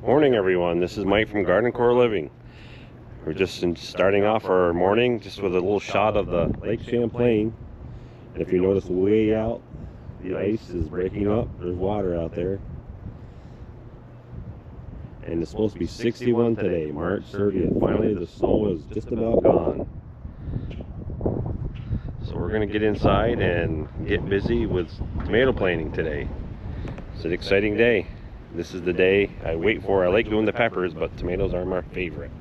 Morning everyone, this is Mike from Garden Core Living. We're just starting off our morning just with a little shot of the Lake Champlain. And if you notice way out, the ice is breaking up, there's water out there. And it's supposed to be 61 today, March 30th. Finally the snow is just about gone. So we're going to get inside and get busy with tomato planting today. It's an exciting day. This is the day I wait for. I like doing the peppers, but tomatoes are my favorite.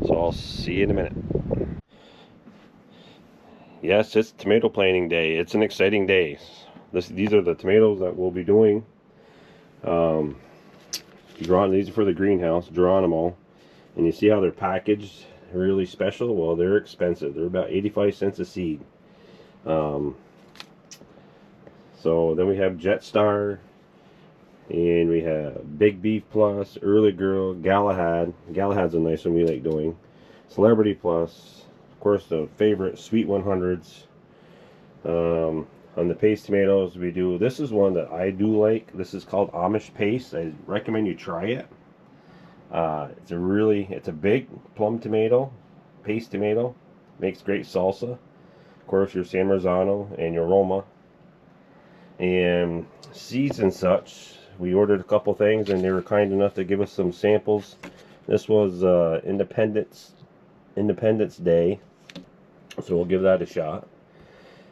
So I'll see you in a minute. Yes, it's tomato planting day. It's an exciting day. These are the tomatoes that we'll be doing. These are for the greenhouse, Geronimo. And you see how they're packaged, really special? Well, they're expensive. They're about 85 cents a seed. So then we have Jetstar. And we have Big Beef Plus, Early Girl, Galahad. Galahad's a nice one we like doing. Celebrity Plus. Of course, the favorite Sweet 100s. On the paste tomatoes, we do. This is one that I do like. This is called Amish Paste. I recommend you try it. It's a big plum tomato, paste tomato. Makes great salsa. Of course, your San Marzano and your Roma. And seeds and such. We ordered a couple things and they were kind enough to give us some samples. This was Independence Day, so we'll give that a shot,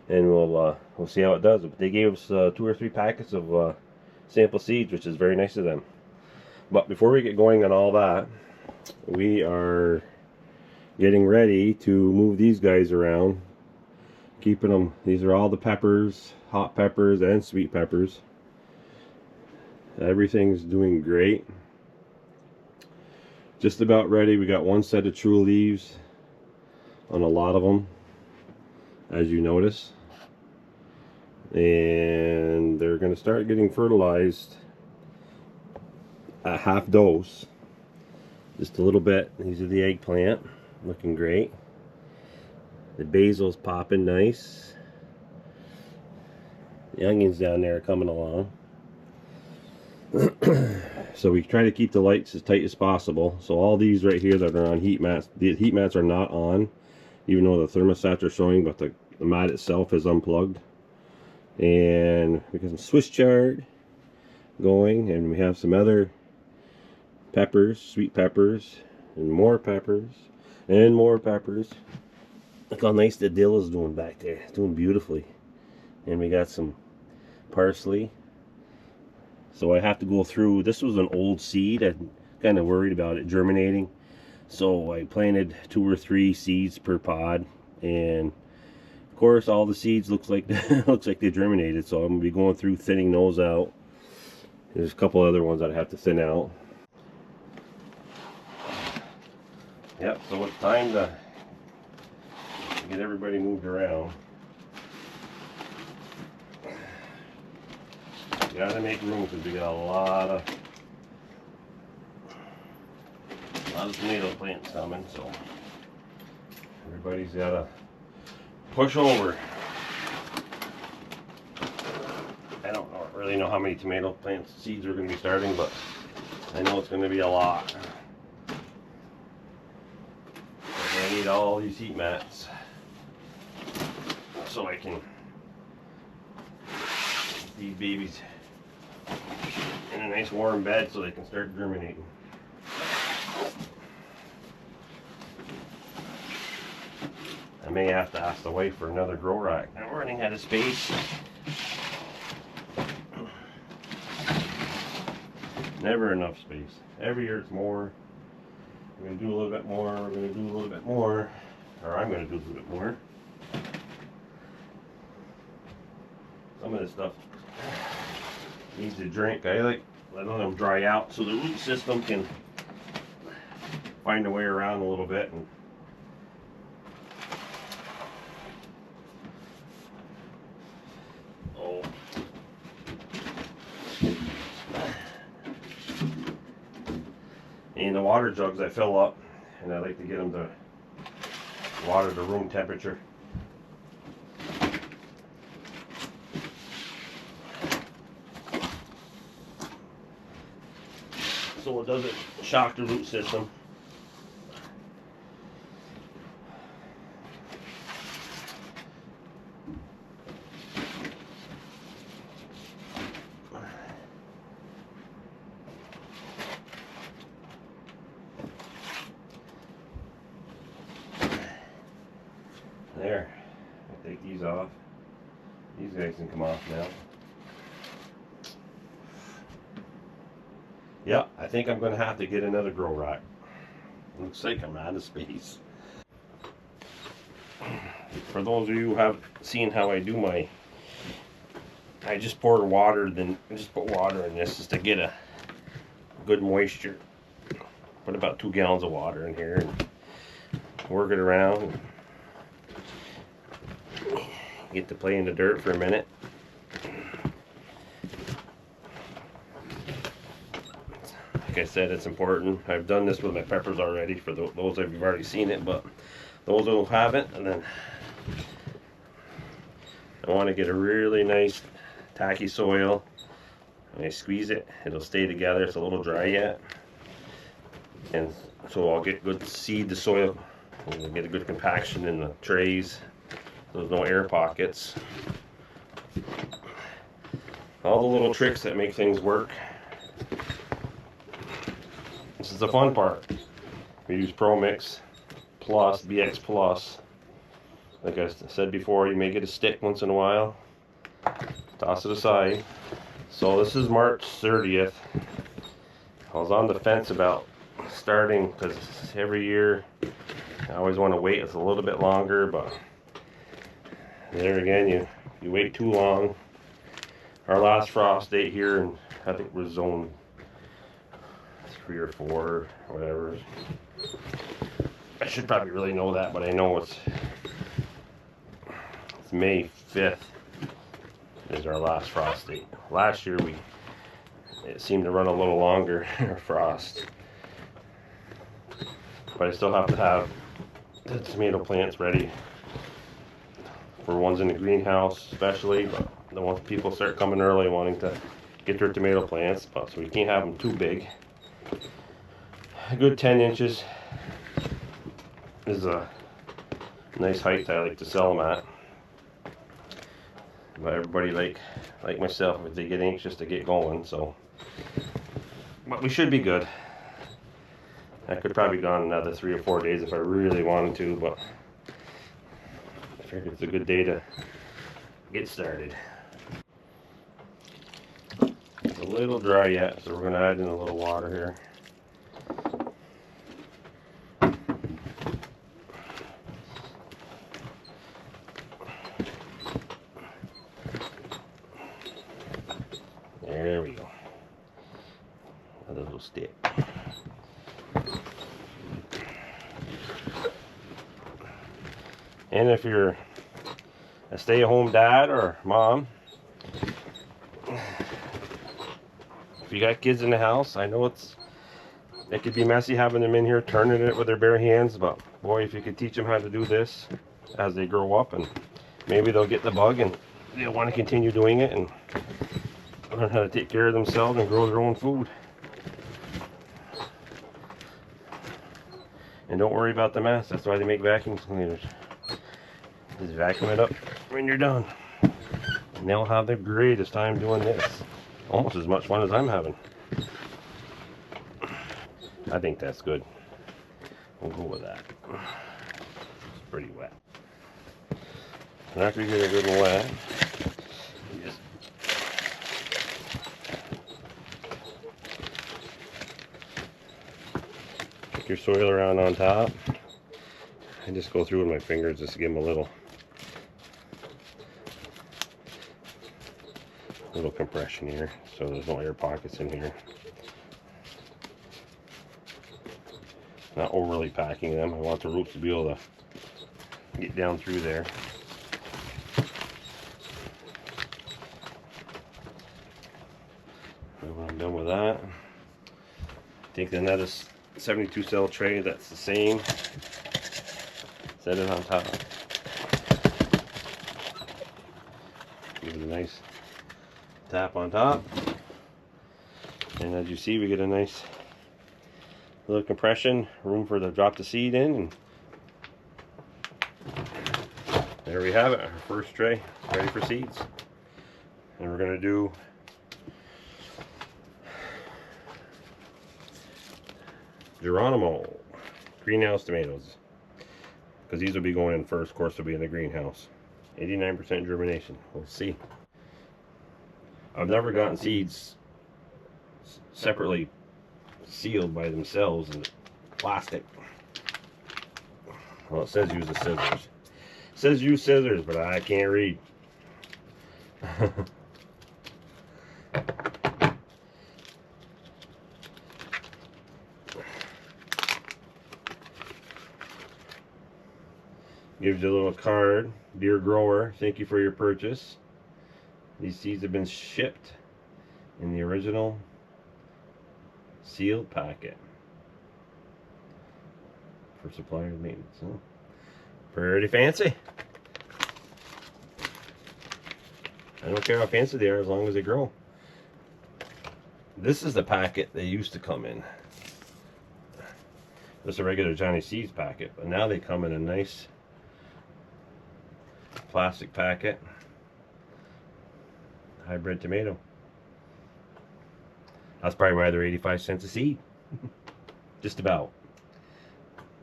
and we'll see how it does. But they gave us 2 or 3 packets of sample seeds, which is very nice of them. But before we get going on all that, we are getting ready to move these guys around, keeping them. These are all the peppers, hot peppers and sweet peppers. Everything's doing great. Just about ready. We got one set of true leaves on a lot of them, as you notice. And they're going to start getting fertilized at half dose. Just a little bit. These are the eggplant. Looking great. The basil's popping nice. The onions down there are coming along. So we try to keep the lights as tight as possible. So all these right here that are on heat mats, the heat mats are not on, even though the thermostats are showing, but the mat itself is unplugged. And we got some Swiss chard going, and we have some other peppers, sweet peppers, and more peppers, and more peppers. Look how nice the dill is doing back there. It's doing beautifully. And we got some parsley. So I have to go through. This was an old seed. I'm kind of worried about it germinating. So I planted 2 or 3 seeds per pod. And of course all the seeds looks like they germinated. So I'm going to be going through thinning those out. There's a couple other ones that I have to thin out. Yep, so it's time to get everybody moved around. Gotta make room because we got a lot of tomato plants coming, so everybody's gotta push over. I don't really know how many tomato plant seeds are going to be starting, but I know it's going to be a lot. I need all these heat mats so I can get these babies in a nice warm bed so they can start germinating. I may have to ask the wife for another grow rack. I'm running out of space. Never enough space. Every year it's more. We're going to do a little bit more. We're going to do a little bit more. Or I'm going to do a little bit more. Some of this stuff needs a drink. I like letting them dry out so the root system can find a way around a little bit. And the water jugs I fill up, and I like to get them to water to room temperature. so it doesn't shock the root system. There, I'll take these off. These guys can come off now. Yeah, I think I'm going to have to get another grow rack. Looks like I'm out of space. For those of you who have seen how I do my, I just pour water, then I just put water in this just to get a good moisture. Put about 2 gallons of water in here and work it around. Get to play in the dirt for a minute. Like I said, it's important. I've done this with my peppers already for those of you who've already seen it, but those who haven't, and then I want to get a really nice tacky soil. When I squeeze it, it'll stay together. It's a little dry yet, and so I'll get good seed the soil. We'll get a good compaction in the trays. There's no air pockets. All the little tricks that make things work. This is the fun part. We use Pro Mix Plus, BX Plus. Like I said before, you may get a stick once in a while. Toss it aside. So this is March 30th. I was on the fence about starting because every year I always want to wait. It's a little bit longer, but there again, you wait too long. Our last frost date here, and I think was zone 3 or 4, or whatever. I should probably really know that, but I know it's May 5th is our last frost date. Last year it seemed to run a little longer frost, but I still have to have the tomato plants ready for ones in the greenhouse, especially. But the ones people start coming early wanting to get their tomato plants, but so we can't have them too big. A good 10 inches is a nice height I like to sell them at. But everybody like myself, if they get anxious to get going, so. But we should be good. I could probably go on another 3 or 4 days if I really wanted to, but I figured it's a good day to get started. It's a little dry yet, so we're going to add in a little water here. There we go. A little stick. And if you're a stay-at-home dad or mom, if you got kids in the house, I know it could be messy having them in here turning it with their bare hands, but boy, if you could teach them how to do this as they grow up, and maybe they'll get the bug and they'll want to continue doing it and learn how to take care of themselves and grow their own food. And don't worry about the mess. That's why they make vacuum cleaners. Just vacuum it up when you're done. And they'll have the greatest time doing this. Almost as much fun as I'm having. I think that's good. We'll go with that. It's pretty wet. And after you get it good and wet, you just kick your soil around on top. I just go through with my fingers just to give them a little compression here, so there's no air pockets in here. Not overly packing them. I want the roots to be able to get down through there. And when I'm done with that, take another 72 cell tray that's the same, set it on top, give it a nice tap on top, and as you see, we get a nice little compression, room for to drop the seed in, and there we have it, our first tray ready for seeds. And we're going to do Geronimo greenhouse tomatoes, because these will be going in first. Of course, will be in the greenhouse. 89% germination. We'll see. I've never gotten seeds separately sealed by themselves in plastic. Well, it says use the scissors. It says use scissors, but I can't read. Gives you a little card. Dear grower, thank you for your purchase. These seeds have been shipped in the original sealed packet for supplier maintenance. Huh? Pretty fancy. I don't care how fancy they are as long as they grow. This is the packet they used to come in. This is a regular Johnny Seeds packet, but now they come in a nice plastic packet. Hybrid tomato. That's probably why they're 85 cents a seed. Just about.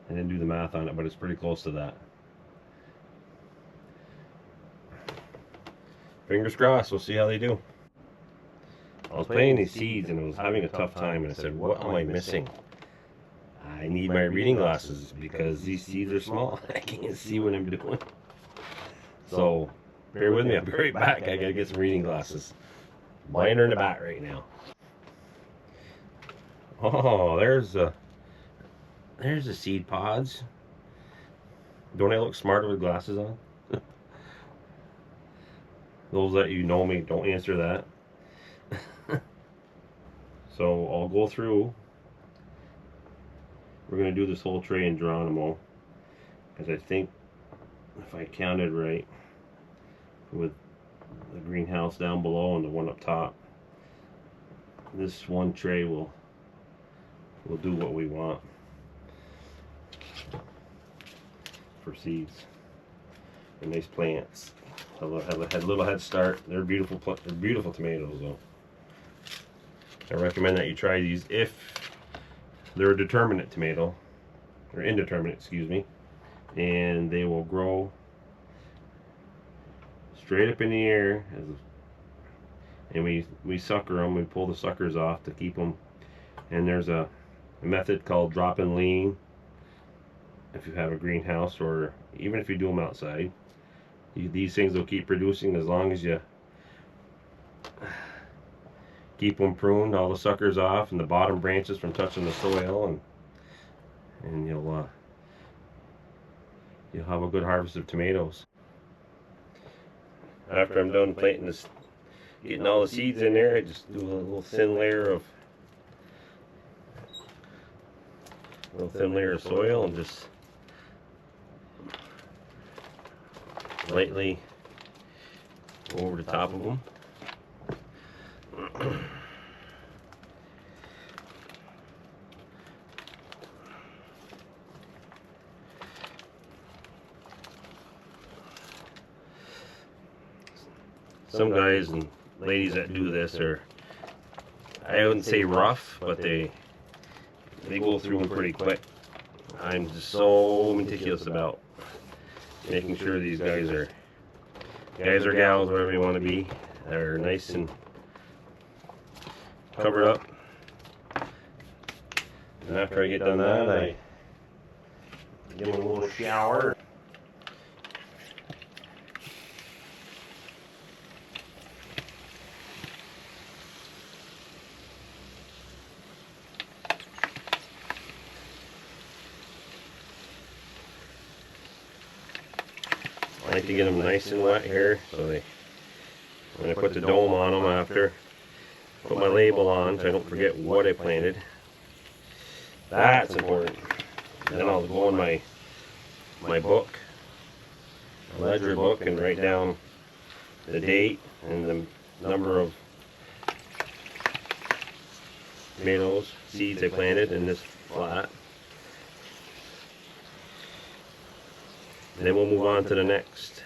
I didn't do the math on it, but it's pretty close to that. Fingers crossed, we'll see how they do. I was planting these seeds and I was having a tough time, and I said, what am I missing? I need my reading glasses because these seeds are small. I can't see what I'm doing. So, bear with me, I'll be right back. I gotta get some reading glasses. Mine are in the back right now. Oh, there's the seed pods. Don't I look smarter with glasses on? Those that you know me, don't answer that. So I'll go through. We're going to do this whole tray in Geronimo, because I think if I counted right, with the greenhouse down below and the one up top, this one tray will do what we want for seeds. And nice plants. Have a little head start. They're beautiful tomatoes though. I recommend that you try these if they're a determinate tomato, or indeterminate, excuse me, and they will grow straight up in the air. And we sucker them. We pull the suckers off to keep them. And there's a method called drop and lean. If you have a greenhouse, or even if you do them outside, these things will keep producing as long as you keep them pruned, all the suckers off and the bottom branches from touching the soil, and you'll have a good harvest of tomatoes. After I'm done planting this, getting all the seeds in there, I just do a little thin layer of soil and just lightly go over the top of them. Some guys and ladies that do this are, I wouldn't say rough, but they go through them pretty quick. I'm just so meticulous about making sure these guys or gals, whatever you want to be, are nice and covered up. And after I get done that, I give them a little shower. I like to get them nice and wet here, so when I put the dome on them after, put my label on so I don't forget what I planted. That's important. And then I'll go in my book, a ledger book, and write down the date and the number of tomatoes, seeds I planted in this flat. And then we'll move on to the next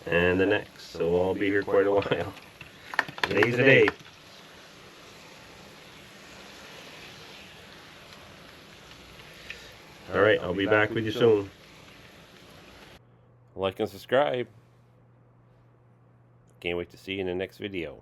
and the next. So I'll be here quite a while. Today's the day. Alright, I'll be back with you soon. Like and subscribe. Can't wait to see you in the next video.